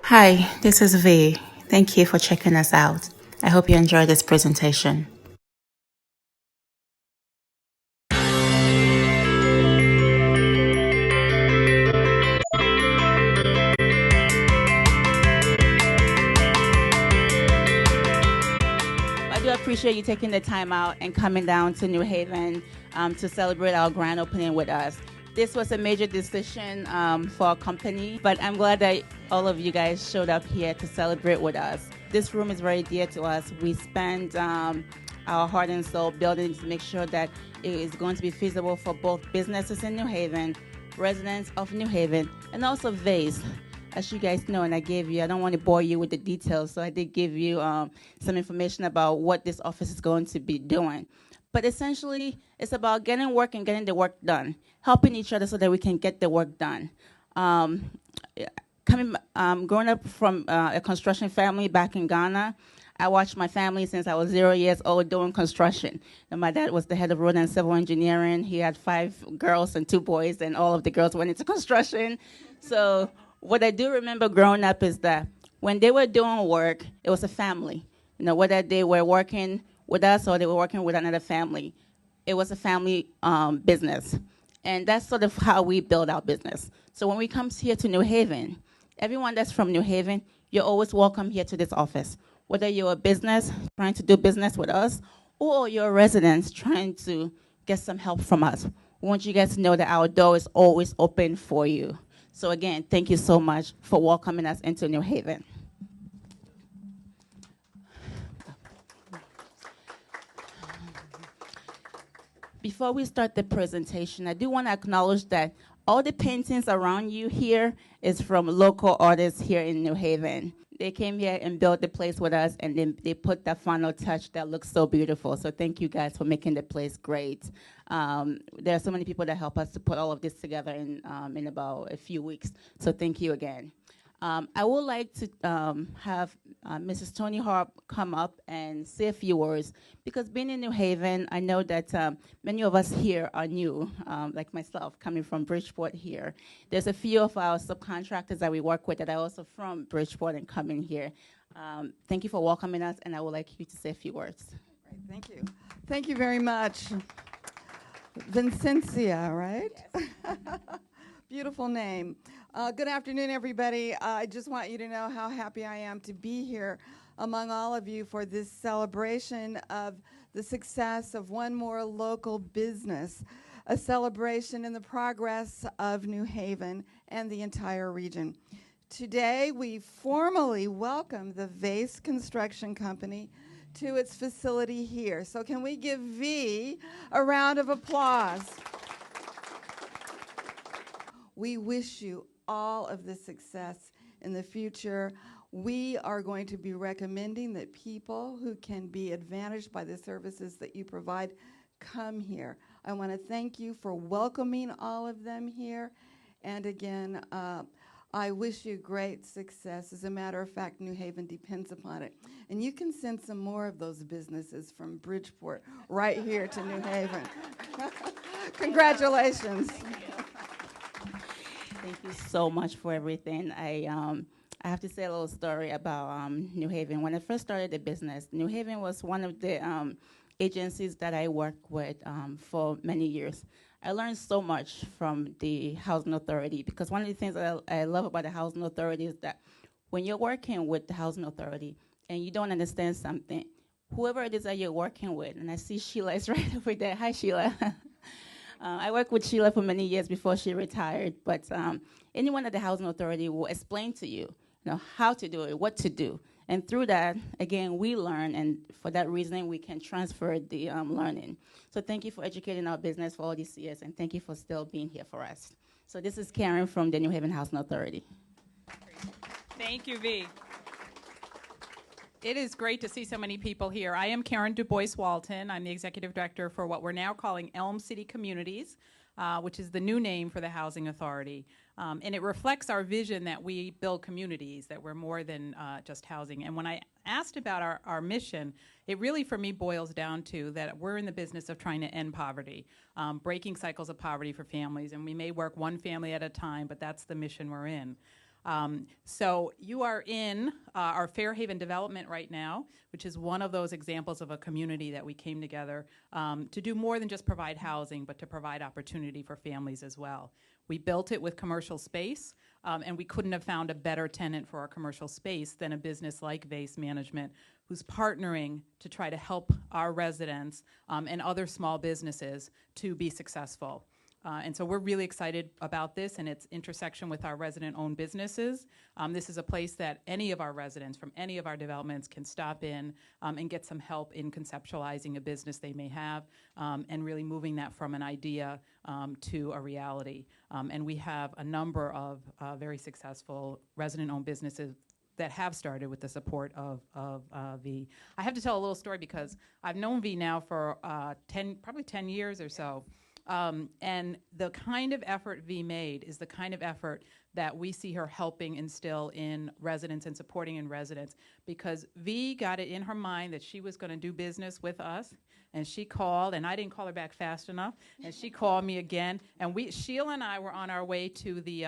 Hi, this is V. Thank you for checking us out. I hope you enjoyed this presentation. I do appreciate you taking the time out and coming down to New Haven to celebrate our grand opening with us. This was a major decision for our company, but I'm glad that all of you guys showed up here to celebrate with us. This room is very dear to us. We spend our heart and soul building to make sure that it is going to be feasible for both businesses in New Haven, residents of New Haven, and also VASE. As you guys know, and I don't want to bore you with the details, so I did give you some information about what this office is going to be doing. But essentially, it's about getting work and getting the work done, helping each other so that we can get the work done. Um, Growing up from a construction family back in Ghana, I watched my family since I was 0 years old doing construction. And my dad was the head of road and civil engineering. He had 5 girls and 2 boys, and all of the girls went into construction. So what I do remember growing up is that when they were doing work, it was a family. Whether they were working with us or they were working with another family, it was a family business. And that's sort of how we build our business. So when we come here to New Haven, everyone that's from New Haven, you're always welcome here to this office. Whether you're a business trying to do business with us, or you're a resident trying to get some help from us, we want you guys to know that our door is always open for you. So again, thank you so much for welcoming us into New Haven. Before we start the presentation, I do want to acknowledge that all the paintings around you here is from local artists here in New Haven. They came here and built the place with us, and then they put that final touch that looks so beautiful. So thank you guys for making the place great. There are so many people that help us to put all of this together in about a few weeks. So thank you again. I would like to have Mrs. Tony Harp come up and say a few words, because being in New Haven, I know that many of us here are new, like myself, coming from Bridgeport here. There's a few of our subcontractors that we work with that are also from Bridgeport and coming here. Thank you for welcoming us, and I would like you to say a few words. Great, thank you. Thank you very much. Vincencia, right? Yes. Beautiful name. Good afternoon, everybody. I just want you to know how happy I am to be here among all of you for this celebration of the success of one more local business, a celebration in the progress of New Haven and the entire region. Today, we formally welcome the VASE Construction Company to its facility here. So can we give V a round of applause? We wish you all of the success in the future. We are going to be recommending that people who can be advantaged by the services that you provide come here. I want to thank you for welcoming all of them here. And again, I wish you great success. As a matter of fact, New Haven depends upon it. And you can send some more of those businesses from Bridgeport right here to New Haven. Congratulations. Thank you so much for everything. I have to say a little story about New Haven. When I first started the business, New Haven was one of the agencies that I worked with for many years. I learned so much from the Housing Authority, because one of the things that I love about the Housing Authority is that when you're working with the Housing Authority and you don't understand something, whoever it is that you're working with, and I see Sheila is right over there. Hi, Sheila. I worked with Sheila for many years before she retired, but anyone at the Housing Authority will explain to you, how to do it, what to do. And through that, again, we learn, and for that reason, we can transfer the learning. So thank you for educating our business for all these years, and thank you for still being here for us. So this is Karen from the New Haven Housing Authority. Thank you, V. It is great to see so many people here. I am Karen DuBois Walton. I'm the executive director for what we're now calling Elm City Communities, which is the new name for the Housing Authority. And it reflects our vision that we build communities, that we're more than just housing. And when I asked about our mission, it really, for me, boils down to that we're in the business of trying to end poverty, breaking cycles of poverty for families. And we may work one family at a time, but that's the mission we're in. So you are in our Fairhaven development right now, which is one of those examples of a community that we came together to do more than just provide housing, but to provide opportunity for families as well. We built it with commercial space, and we couldn't have found a better tenant for our commercial space than a business like Vase Management, who's partnering to try to help our residents and other small businesses to be successful. And so we're really excited about this and its intersection with our resident-owned businesses. This is a place that any of our residents from any of our developments can stop in and get some help in conceptualizing a business they may have and really moving that from an idea to a reality. And we have a number of very successful resident-owned businesses that have started with the support of V. I have to tell a little story because I've known V now for probably 10 years or so. And the kind of effort V made is the kind of effort that we see her helping instill in residents and supporting in residents, because V got it in her mind that she was going to do business with us, and she called, and I didn't call her back fast enough, and she called me again, and Sheila and I were on our way to the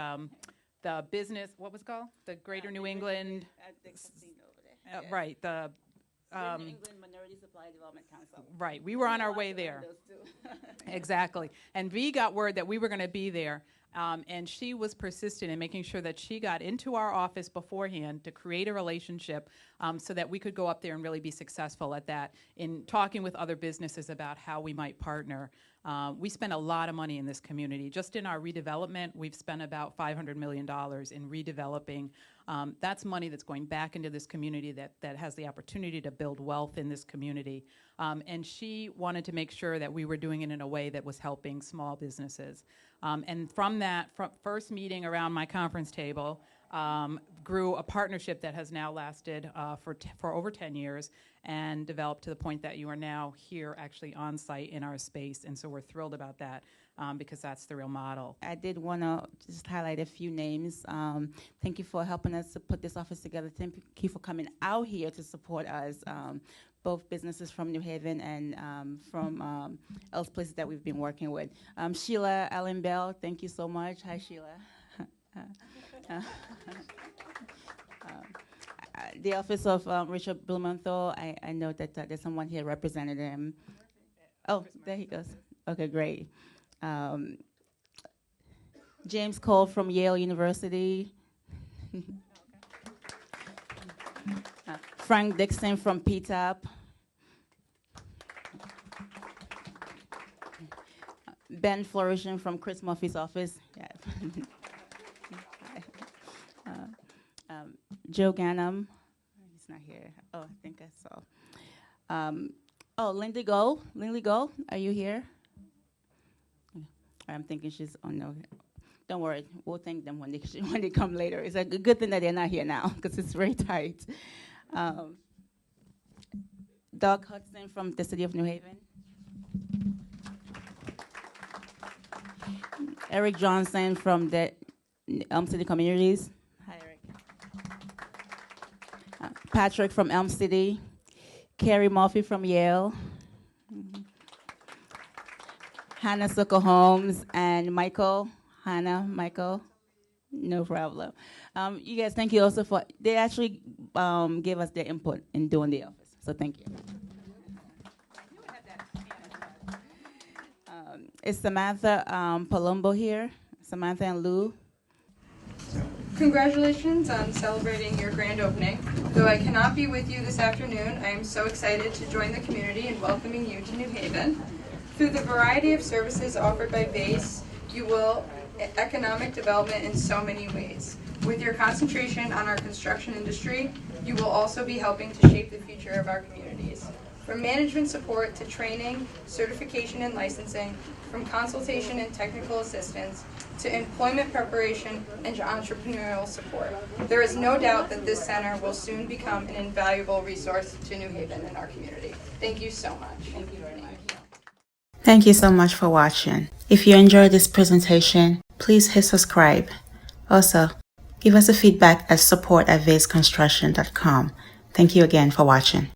business, what was it called? The Greater New England, right, the New England Minority Supply Development Council. Right, we were on our way there. Exactly. And V got word that we were going to be there, and she was persistent in making sure that she got into our office beforehand to create a relationship so that we could go up there and really be successful at that in talking with other businesses about how we might partner. We spend a lot of money in this community. Just in our redevelopment, we've spent about $500 million in redeveloping. That's money that's going back into this community that has the opportunity to build wealth in this community. And she wanted to make sure that we were doing it in a way that was helping small businesses. And from that first meeting around my conference table, grew a partnership that has now lasted for over 10 years and developed to the point that you are now here actually on site in our space. And so we're thrilled about that because that's the real model. I did want to just highlight a few names. Thank you for helping us to put this office together. Thank you for coming out here to support us, both businesses from New Haven and from else places that we've been working with. Sheila Allen Bell, thank you so much. Hi, Sheila. The office of Richard Blumenthal, I know that there's someone here representing him. Oh, there he goes. Okay, great. James Cole from Yale University. Frank Dixon from PTAP. Ben Flourishing from Chris Murphy's office. Yeah. Joe Gannam. He's not here. Oh, I think I saw. Lindy Go. Lindy Go, are you here? I'm thinking she's, oh no. Don't worry, we'll thank them when they come later. It's a good thing that they're not here now because it's very tight. Doug Hudson from the City of New Haven. Eric Johnson from the Elm City Communities. Hi, Eric. Patrick from Elm City. Carrie Murphy from Yale. Hannah Sucker Holmes and Michael. Hannah, Michael. No problem. You guys, thank you also for, they actually gave us their input in doing the office, so thank you. Is Samantha Palumbo here? Samantha and Lou? Congratulations on celebrating your grand opening. Though I cannot be with you this afternoon, I am so excited to join the community in welcoming you to New Haven. Through the variety of services offered by Vase, you will economic development in so many ways. With your concentration on our construction industry, you will also be helping to shape the future of our communities. From management support to training, certification and licensing, from consultation and technical assistance, to employment preparation and entrepreneurial support. There is no doubt that this center will soon become an invaluable resource to New Haven and our community. Thank you so much. Thank you very much. Thank you so much for watching. If you enjoyed this presentation, please hit subscribe. Also, give us a feedback at support@vaseconstruction.com. Thank you again for watching.